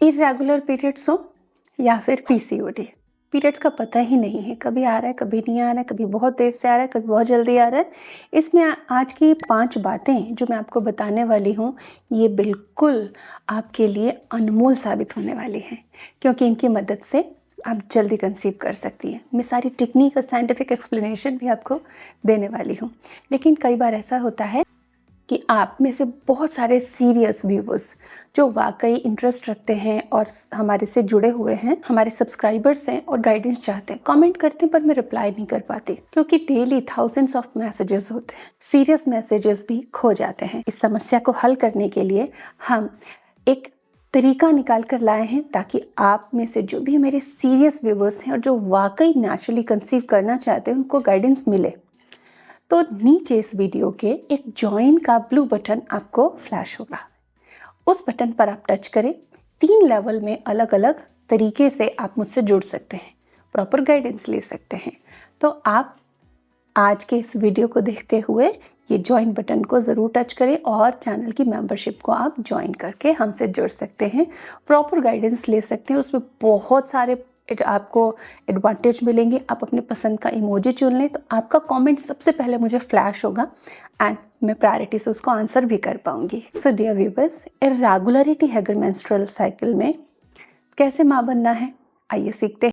Irregular periods हो या फिर पीसीओडी, पीरियड्स का पता ही नहीं है, कभी आ रहा है कभी नहीं आ रहा है, कभी बहुत देर से आ रहा है कभी बहुत जल्दी आ रहा है। इसमें आज की 5 बातें जो मैं आपको बताने वाली हूँ, ये बिल्कुल आपके लिए अनमोल साबित होने वाली हैं, क्योंकि इनकी मदद से आप जल्दी कंसीव कर सकती हैं। मैं सारी टेक्निक और साइंटिफिक एक्सप्लेनेशन भी आपको देने वाली हूँ। लेकिन कई बार ऐसा होता है कि आप में से बहुत सारे सीरियस व्यूवर्स जो वाकई इंटरेस्ट रखते हैं और हमारे से जुड़े हुए हैं, हमारे सब्सक्राइबर्स हैं और गाइडेंस चाहते हैं, कमेंट करते हैं, पर मैं रिप्लाई नहीं कर पाती क्योंकि डेली थाउजेंड्स ऑफ मैसेजेस होते हैं, सीरियस मैसेजेस भी खो जाते हैं। इस समस्या को हल करने के लिए हम एक तरीका निकाल कर लाए हैं ताकि आप में से जो भी मेरे सीरियस व्यूवर्स हैं और जो वाकई नेचुरली कंसीव करना चाहते हैं उनको गाइडेंस मिले। तो नीचे इस वीडियो के एक ज्वाइन का ब्लू बटन आपको फ्लैश होगा, उस बटन पर आप टच करें। 3 लेवल में अलग अलग तरीके से आप मुझसे जुड़ सकते हैं, प्रॉपर गाइडेंस ले सकते हैं। तो आप आज के इस वीडियो को देखते हुए ये ज्वाइन बटन को ज़रूर टच करें और चैनल की मेंबरशिप को आप ज्वाइन करके हमसे जुड़ सकते हैं, प्रॉपर गाइडेंस ले सकते हैं। उसमें बहुत सारे आपको एडवांटेज मिलेंगे। आप अपने पसंद का इमोजी चुन लें तो आपका कमेंट सबसे पहले मुझे फ्लैश होगा एंड मैं प्रायोरिटी से उसको आंसर भी कर पाऊंगी। सो डियर व्यूअर्स, इर्रेगुलरिटी है मेंस्ट्रुअल साइकिल में, कैसे माँ बनना है, आइए सीखते हैं।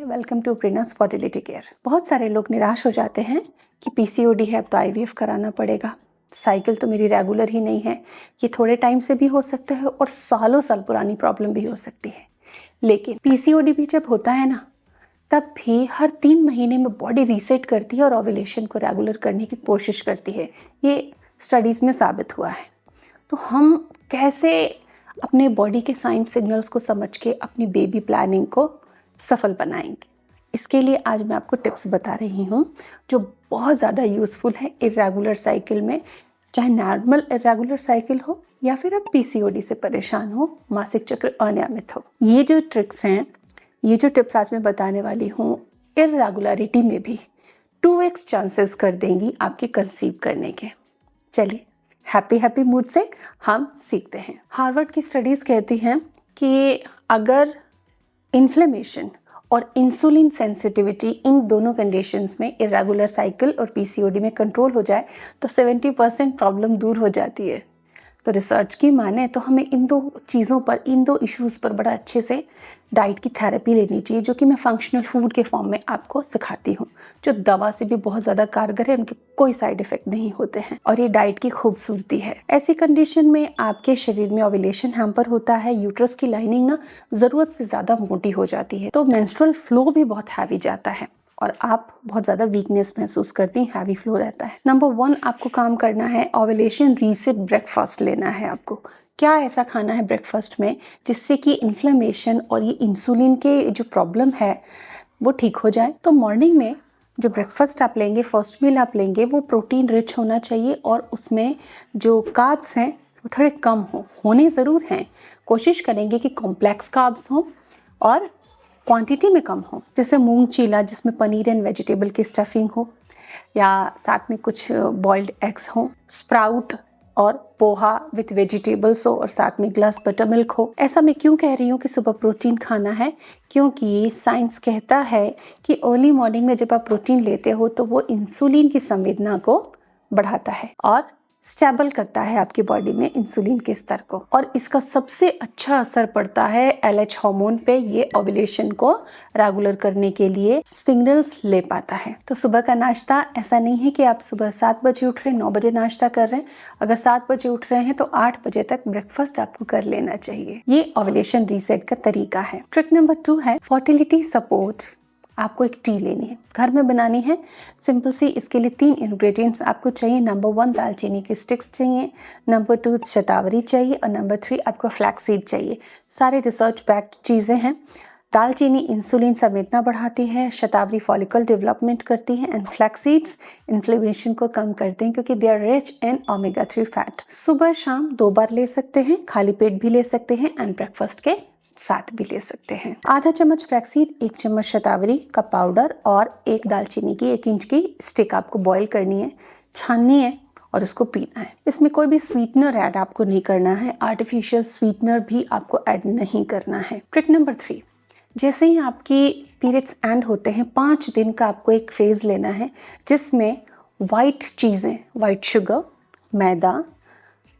वेलकम टू प्रीनास फर्टिलिटी केयर। बहुत सारे लोग निराश हो जाते हैं कि पीसीओडी है तो आईवीएफ कराना पड़ेगा, साइकिल तो मेरी रेगुलर ही नहीं है। ये थोड़े टाइम से भी हो सकता है और सालों साल पुरानी प्रॉब्लम भी हो सकती है। लेकिन पीसीओडी भी जब होता है ना, तब भी हर 3 महीने में बॉडी रीसेट करती है और ओव्यूलेशन को रेगुलर करने की कोशिश करती है। ये स्टडीज़ में साबित हुआ है। तो हम कैसे अपने बॉडी के साइन सिग्नल्स को समझ के अपनी बेबी प्लानिंग को सफल बनाएंगे, इसके लिए आज मैं आपको टिप्स बता रही हूँ जो बहुत ज़्यादा यूज़फुल है इर्रेगुलर साइकिल में। चाहे नॉर्मल इर्रेगुलर साइकिल हो या फिर आप पीसीओडी से परेशान हो, मासिक चक्र अनियमित हो, ये जो ट्रिक्स हैं, ये जो टिप्स आज मैं बताने वाली हूँ, इर्रेगुलरिटी में भी 2x चांसेस कर देंगी आपके कंसीव करने के। चलिए हैप्पी मूड से हम सीखते हैं। हार्वर्ड की स्टडीज़ कहती हैं कि अगर इन्फ्लेमेशन और इंसुलिन सेंसिटिविटी इन दोनों कंडीशंस में इर्रेगुलर साइकिल और पीसीओडी में कंट्रोल हो जाए तो 70% प्रॉब्लम दूर हो जाती है। तो रिसर्च की माने तो हमें इन 2 चीज़ों पर, इन 2 इश्यूज़ पर बड़ा अच्छे से डाइट की थेरेपी लेनी चाहिए, जो कि मैं फंक्शनल फूड के फॉर्म में आपको सिखाती हूँ, जो दवा से भी बहुत ज़्यादा कारगर है, उनके कोई साइड इफ़ेक्ट नहीं होते हैं और ये डाइट की खूबसूरती है। ऐसी कंडीशन में आपके शरीर में ओव्यूलेशन हैम्पर होता है, यूट्रस की लाइनिंग ना ज़रूरत से ज़्यादा मोटी हो जाती है, तो मेंस्ट्रुअल फ्लो भी बहुत हैवी जाता है और आप बहुत ज़्यादा वीकनेस महसूस करती हैं, हैवी फ्लो रहता है। नंबर 1 आपको काम करना है, ओव्यूलेशन रीसेट ब्रेकफास्ट लेना है आपको। क्या ऐसा खाना है ब्रेकफास्ट में जिससे कि इन्फ्लेमेशन और ये इंसुलिन के जो प्रॉब्लम है वो ठीक हो जाए। तो मॉर्निंग में जो ब्रेकफास्ट आप लेंगे, फर्स्ट मील आप लेंगे, वो प्रोटीन रिच होना चाहिए और उसमें जो कार्ब्स हैं वो थोड़े कम होने ज़रूर हैं। कोशिश करेंगे कि कॉम्प्लेक्स कार्ब्स हों और क्वांटिटी में कम हो, जैसे मूंग चीला जिसमें पनीर एंड वेजिटेबल की स्टफिंग हो, या साथ में कुछ बॉइल्ड एग्स हो, स्प्राउट और पोहा विथ वेजिटेबल्स हो और साथ में ग्लास बटर मिल्क हो। ऐसा मैं क्यों कह रही हूँ कि सुबह प्रोटीन खाना है, क्योंकि साइंस कहता है कि अर्ली मॉर्निंग में जब आप प्रोटीन लेते हो तो वो इंसुलिन की संवेदना को बढ़ाता है और स्टेबल करता है आपकी बॉडी में इंसुलिन के स्तर को, और इसका सबसे अच्छा असर पड़ता है एलएच हार्मोन पे। ये ओव्यूलेशन को रेगुलर करने के लिए सिग्नल्स ले पाता है। तो सुबह का नाश्ता ऐसा नहीं है कि आप सुबह 7 बजे उठ रहे हैं, 9 बजे नाश्ता कर रहे हैं। अगर 7 बजे उठ रहे हैं तो 8 बजे तक ब्रेकफास्ट आपको कर लेना चाहिए। ये ओव्यूलेशन रीसेट का तरीका है। ट्रिक नंबर 2 है फर्टिलिटी सपोर्ट। आपको एक टी लेनी है, घर में बनानी है, सिंपल सी। इसके लिए 3 इंग्रेडिएंट्स आपको चाहिए। नंबर 1 दालचीनी की स्टिक्स चाहिए, नंबर 2 शतावरी चाहिए और नंबर 3 आपको फ्लैक्सीड चाहिए। सारे रिसर्च बैक्ड चीज़ें हैं। दालचीनी इंसुलिन संवेदना बढ़ाती है, शतावरी फॉलिकल डेवलपमेंट करती है एंड फ्लैक्सीड्स इन्फ्लेमेशन को कम करते हैं क्योंकि they are rich in omega 3 fat. सुबह शाम 2 बार ले सकते हैं, खाली पेट भी ले सकते हैं एंड ब्रेकफास्ट के साथ भी ले सकते हैं। आधा चम्मच फ्लैक्सीड, 1 चम्मच शतावरी का पाउडर और 1 दालचीनी की 1 इंच की स्टिक आपको बॉईल करनी है, छाननी है और उसको पीना है। इसमें कोई भी स्वीटनर ऐड आपको नहीं करना है, आर्टिफिशियल स्वीटनर भी आपको ऐड नहीं करना है। ट्रिक नंबर 3, जैसे ही आपकी पीरियड्स एंड होते हैं 5 दिन का आपको एक फेज लेना है जिसमें वाइट चीज़ें, वाइट शुगर, मैदा,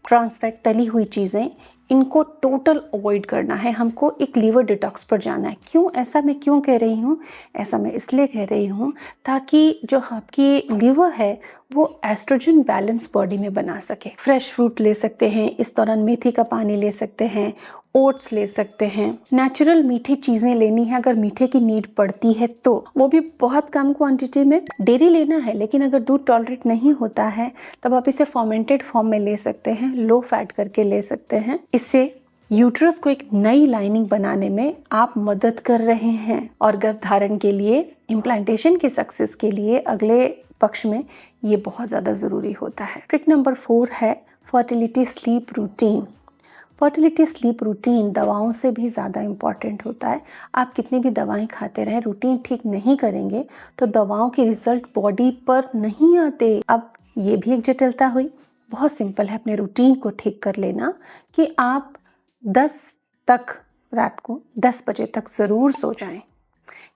ट्रांसफैट, तली हुई चीज़ें, इनको टोटल अवॉइड करना है। हमको एक लीवर डिटॉक्स पर जाना है। क्यों ऐसा मैं क्यों कह रही हूँ? ऐसा मैं इसलिए कह रही हूँ ताकि जो आपकी लीवर है वो एस्ट्रोजन बैलेंस बॉडी में बना सके। फ्रेश फ्रूट ले सकते हैं, इस दौरान मेथी का पानी ले सकते हैं, ओट्स ले सकते हैं। नेचुरल मीठी चीज़ें लेनी है अगर मीठे की नीड पड़ती है तो, वो भी बहुत कम क्वांटिटी में। डेयरी लेना है लेकिन अगर दूध टॉलरेट नहीं होता है तब आप इसे फर्मेंटेड फॉर्म में ले सकते हैं, लो फैट करके ले सकते हैं। इससे यूट्रस को एक नई लाइनिंग बनाने में आप मदद कर रहे हैं और गर्भधारण के लिए, इम्प्लांटेशन की सक्सेस के लिए अगले पक्ष में ये बहुत ज़्यादा ज़रूरी होता है। ट्रिक नंबर 4 है fertility sleep routine. Fertility sleep routine दवाओं से भी ज़्यादा इम्पॉर्टेंट होता है। आप कितनी भी दवाएं खाते रहें, रूटीन ठीक नहीं करेंगे तो दवाओं के रिजल्ट बॉडी पर नहीं आते। अब ये भी एक जटिलता हुई। बहुत सिंपल है अपने रूटीन को ठीक कर लेना कि आप 10 तक, रात को 10 बजे तक ज़रूर सो जाएं,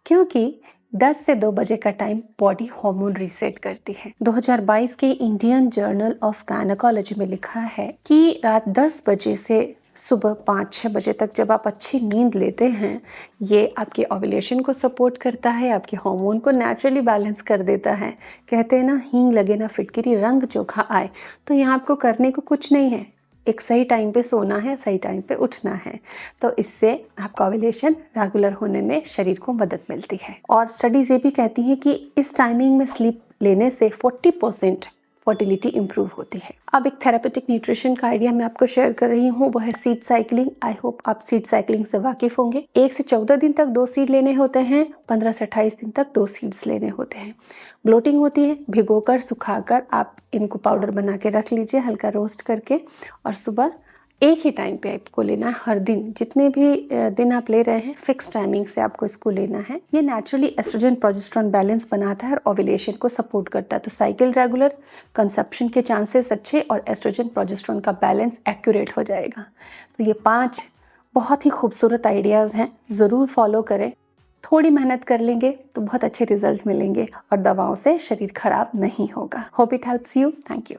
क्योंकि 10 से 2 बजे का टाइम बॉडी हार्मोन रीसेट करती है। 2022 के इंडियन जर्नल ऑफ गायनेकोलॉजी में लिखा है कि रात 10 बजे से सुबह 5-6 बजे तक जब आप अच्छी नींद लेते हैं, ये आपके ओव्यूलेशन को सपोर्ट करता है, आपके हार्मोन को नेचुरली बैलेंस कर देता है। कहते हैं ना, हींग लगे ना फिटकिरी, रंग चोखा आए। तो यहाँ आपको करने को कुछ नहीं है, एक सही टाइम पे सोना है, सही टाइम पे उठना है। तो इससे आपका ओव्यूलेशन रेगुलर होने में शरीर को मदद मिलती है। और स्टडीज़ ये भी कहती हैं कि इस टाइमिंग में स्लीप लेने से 40% फर्टिलिटी इंप्रूव होती है। अब एक थेरापेटिक न्यूट्रिशन का आइडिया मैं आपको शेयर कर रही हूँ, वो है सीड साइकिलिंग। आई होप आप सीड साइकिलिंग से वाकिफ होंगे। 1 से 14 दिन तक 2 सीड लेने होते हैं, 15 से 28 दिन तक 2 सीड्स लेने होते हैं। ब्लोटिंग होती है, भिगोकर सुखाकर आप इनको पाउडर बना के रख लीजिए, हल्का रोस्ट करके, और सुबह एक ही टाइम पे आपको लेना है। हर दिन, जितने भी दिन आप ले रहे हैं, फिक्स टाइमिंग से आपको इसको लेना है। ये नेचुरली एस्ट्रोजन प्रोजेस्टेरोन बैलेंस बनाता है और ओव्यूलेशन को सपोर्ट करता है। तो साइकिल रेगुलर, कंसेप्शन के चांसेस अच्छे और एस्ट्रोजन प्रोजेस्टेरोन का बैलेंस एक्यूरेट हो जाएगा। तो ये 5 बहुत ही खूबसूरत आइडियाज़ हैं, ज़रूर फॉलो करें। थोड़ी मेहनत कर लेंगे तो बहुत अच्छे रिजल्ट मिलेंगे और दवाओं से शरीर खराब नहीं होगा। Hope it helps you. Thank you.